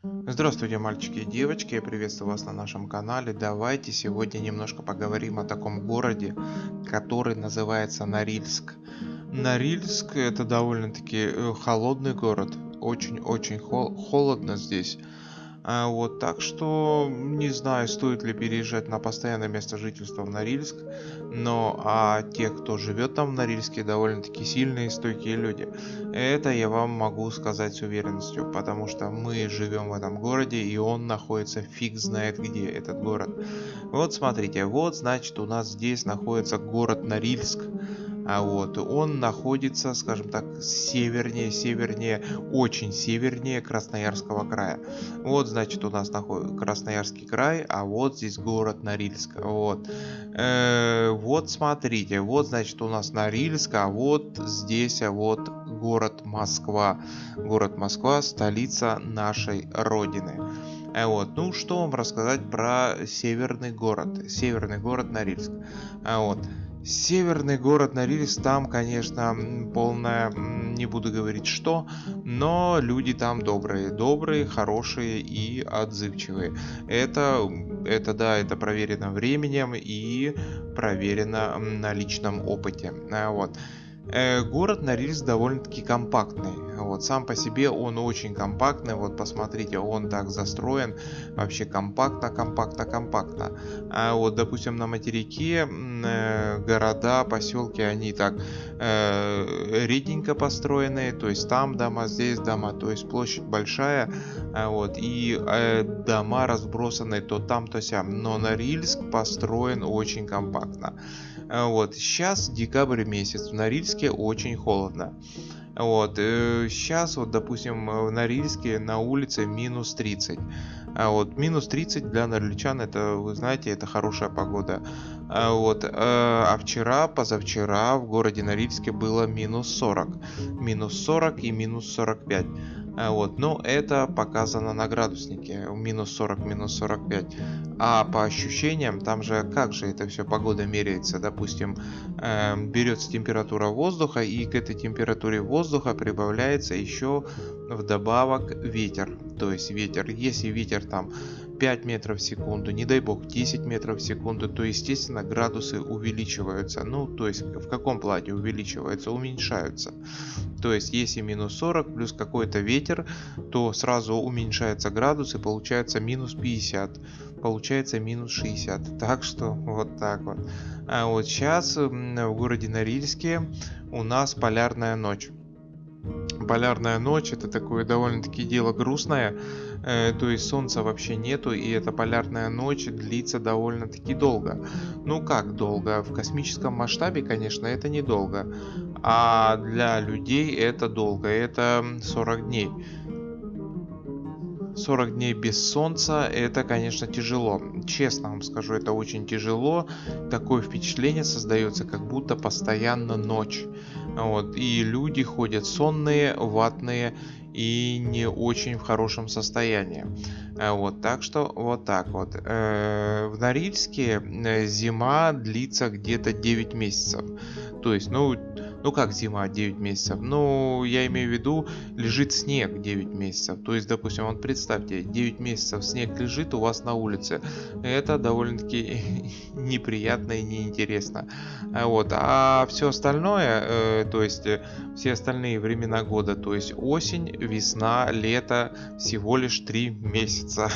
Здравствуйте, мальчики и девочки, я приветствую вас на нашем канале. Давайте сегодня немножко поговорим о таком городе, который называется Норильск. Норильск это довольно-таки холодный город, очень-очень холодно здесь. Вот, так что не знаю, стоит ли переезжать на постоянное место жительства в Норильск, но те, кто живет там в Норильске, довольно-таки сильные и стойкие люди. Это я вам могу сказать с уверенностью, потому что мы живем в этом городе, и он находится фиг знает где, этот город. Вот смотрите, вот значит у нас здесь находится город Норильск. Вот он находится, скажем так, севернее, очень севернее Красноярского края. Вот, значит, у нас находится Красноярский край, а вот здесь город Норильск. Вот. Вот смотрите, вот, значит, у нас Норильск, а вот здесь, вот город Москва. Город Москва, столица нашей Родины. Вот. Ну, что вам рассказать про северный город Норильск. Вот. Северный город Норильск, там, конечно, полная, не буду говорить что, но люди там добрые, хорошие и отзывчивые. Да, это проверено временем и проверено на личном опыте. Вот. Город Норильск довольно-таки компактный. Вот, сам по себе он очень компактный. Вот посмотрите, он так застроен вообще компактно. А вот, допустим, на материке города, поселки, они так реденько построены. То есть там дома, здесь дома. То есть площадь большая. Вот, и дома разбросаны то там, то сям. Но Норильск построен очень компактно. Вот, сейчас декабрь месяц, в Норильске очень холодно. Вот, сейчас вот, допустим, в Норильске на улице минус 30. Вот, минус 30 для норильчан, это, вы знаете, это хорошая погода. Вот, позавчера в городе Норильске было минус 40. Минус 40 и минус 45. Вот, но это показано на градуснике, минус 40, минус 45. А по ощущениям, там же, как же это все погода меряется, допустим, берется температура воздуха, и к этой температуре воздуха прибавляется еще вдобавок ветер. То есть ветер, если ветер там 5 метров в секунду, не дай бог 10 метров в секунду, то естественно градусы увеличиваются. Ну, то есть в каком плане увеличиваются? Уменьшаются. То есть если минус 40 плюс какой-то ветер, то сразу уменьшается градус и получается минус 50, получается минус 60. Так что вот так вот. А вот сейчас в городе Норильске у нас полярная ночь. Полярная ночь это такое довольно-таки дело грустное, то есть солнца вообще нету, и эта полярная ночь длится довольно-таки долго. Ну как долго? В космическом масштабе, конечно, это недолго, а для людей это долго, это 40 дней. 40 дней без солнца, это, конечно, тяжело. Честно вам скажу, это очень тяжело. Такое впечатление создается, как будто постоянно ночь. Вот. И люди ходят сонные, ватные и не очень в хорошем состоянии. Вот. Так что вот так вот. В Норильске зима длится где-то 9 месяцев. То есть, ну как зима 9 месяцев? Ну, я имею в виду, лежит снег 9 месяцев. То есть, допустим, вот представьте, 9 месяцев снег лежит у вас на улице. Это довольно-таки неприятно и неинтересно. Вот. А все остальное, то есть все остальные времена года, то есть осень, весна, лето, всего лишь 3 месяца.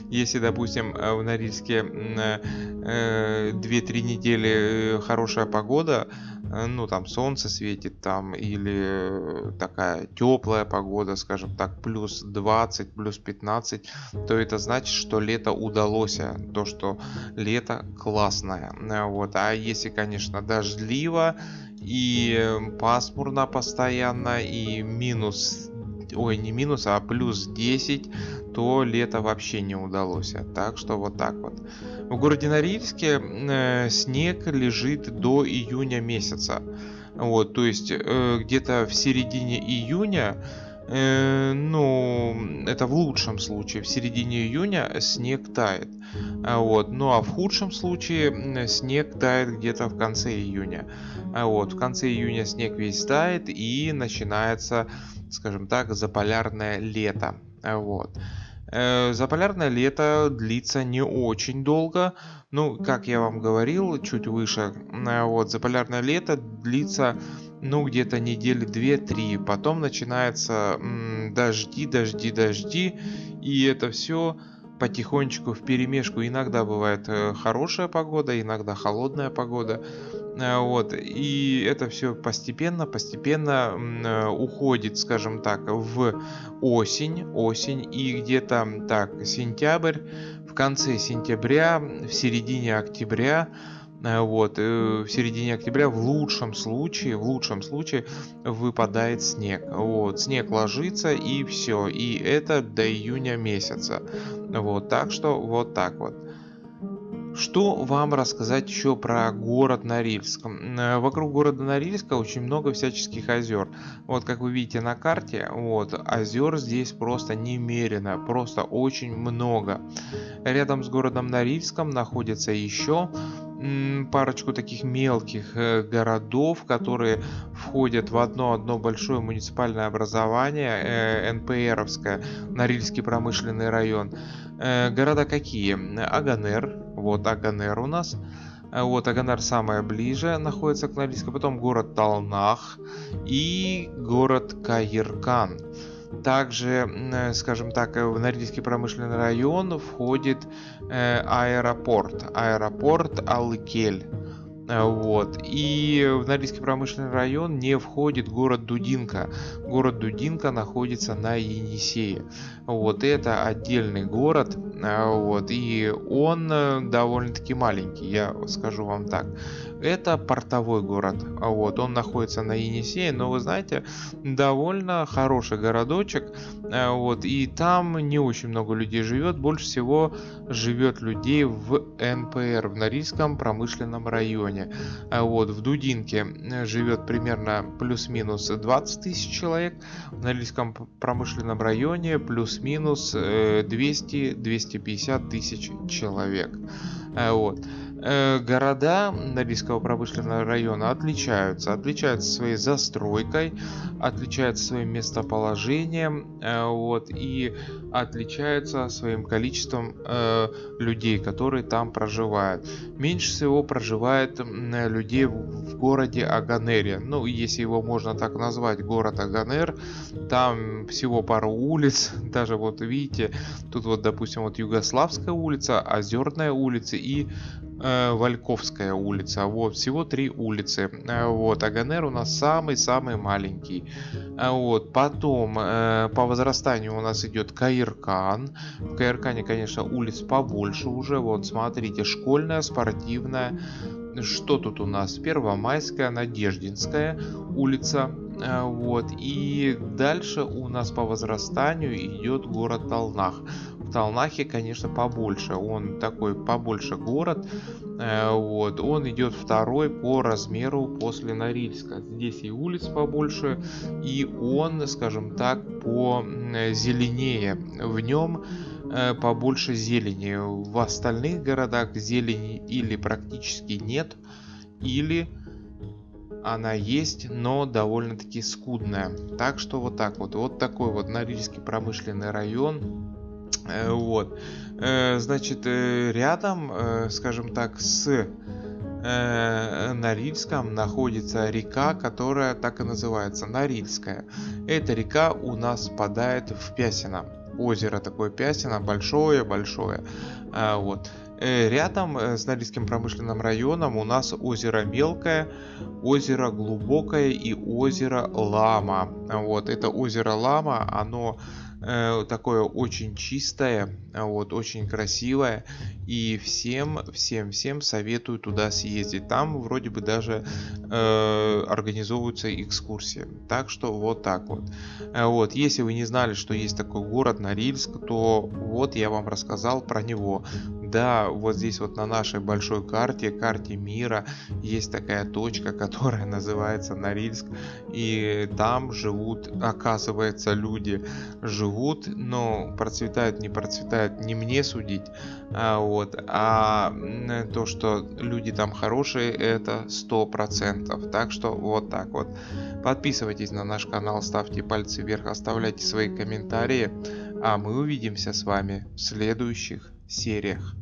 Если, допустим, в Норильске 2-3 недели хорошая погода, ну там солнце светит там или такая теплая погода, скажем так, плюс 20, плюс 15, то это значит, что лето удалось, то что лето классное. Вот. А если, конечно, дождливо и пасмурно постоянно и минус, ой, не минус, а плюс 10, то лето вообще не удалось. Так что вот так вот. В городе Норильске снег лежит до июня месяца. Вот, то есть где-то в середине июня, ну, это в лучшем случае, в середине июня снег тает. Вот, ну а в худшем случае снег тает где-то в конце июня. Вот, в конце июня снег весь тает и начинается, скажем так, заполярное лето. Вот. Заполярное лето длится не очень долго. Ну, как я вам говорил чуть выше, вот, заполярное лето длится, ну, где-то недели 2-3. Потом начинается дожди, дожди, дожди. И это все потихонечку вперемешку. Иногда бывает хорошая погода, иногда холодная погода. Вот, и это все постепенно, постепенно уходит, скажем так, в осень, и где-то так, сентябрь, в конце сентября, в середине октября, вот, в середине октября в лучшем случае выпадает снег. Вот, снег ложится и все, и это до июня месяца. Вот, так что вот так вот. Что вам рассказать еще про город Норильск? Вокруг города Норильска очень много всяческих озер. Вот как вы видите на карте, вот озер здесь просто немерено, просто очень много. Рядом с городом Норильском находится еще парочку таких мелких городов, которые входят в одно большое муниципальное образование, НПРовское, Норильский промышленный район. Города какие? Аганер, вот Аганер у нас. Вот Аганер самое ближе находится к Норильску, потом город Талнах и город Каиркан. Также, скажем так, в Норильский промышленный район входит аэропорт Алыкель. Вот. И в Норильский промышленный район не входит город Дудинка. Город Дудинка находится на Енисее. Вот это отдельный город. Вот. И он довольно-таки маленький, я скажу вам так. Это портовой город. Вот. Он находится на Енисее, но вы знаете, довольно хороший городочек. Вот. И там не очень много людей живет. Больше всего живет людей в НПР, в Норильском промышленном районе. Вот, в Дудинке живет примерно плюс-минус 20 тысяч человек, в Норильском промышленном районе плюс-минус 200-250 тысяч человек. Вот. Города Норильского промышленного района отличаются своей застройкой, отличаются своим местоположением, вот, и отличаются своим количеством людей, которые там проживают. Меньше всего проживает людей в городе Аганере. Ну, если его можно так назвать, город Аганер. Там всего пару улиц. Даже вот видите, тут вот, допустим, вот Югославская улица, Озерная улица и Вальковская улица. Вот, всего 3 улицы. Вот, Аганер у нас самый-самый маленький. Вот, потом по возрастанию у нас идет Каиркан. В Каиркане, конечно, улиц побольше уже. Вот, смотрите, школьная, спортивная. Что тут у нас? Первомайская, Надеждинская улица. Вот, и дальше у нас по возрастанию идет город Талнах. В Талнахе, конечно, побольше. Он такой побольше город. Вот. Он идет второй по размеру после Норильска. Здесь и улиц побольше, и он, скажем так, по зеленее. В нем побольше зелени. В остальных городах зелени или практически нет, или она есть, но довольно-таки скудная. Так что вот так вот. Вот такой вот Норильский промышленный район. Вот. Значит, рядом, скажем так, с Норильском находится река, которая так и называется, Норильская. Эта река у нас впадает в Пясино. Озеро такое Пясино, большое-большое. Вот. Рядом с Норильским промышленным районом у нас озеро Мелкое, озеро Глубокое и озеро Лама. Вот. Это озеро Лама, оно такое очень чистое, вот, очень красивое, и всем советую туда съездить. Там вроде бы даже организовываются экскурсии. Так что вот так вот. Вот, если вы не знали, что есть такой город Норильск, то вот я вам рассказал про него. Да, вот здесь вот на нашей большой карте мира, есть такая точка, которая называется Норильск, и там живут, оказывается, люди живут, но процветают, не процветают, не мне судить, а то, что люди там хорошие, это 100%. Так что вот так вот. Подписывайтесь на наш канал, ставьте пальцы вверх, оставляйте свои комментарии. А мы увидимся с вами в следующих сериях.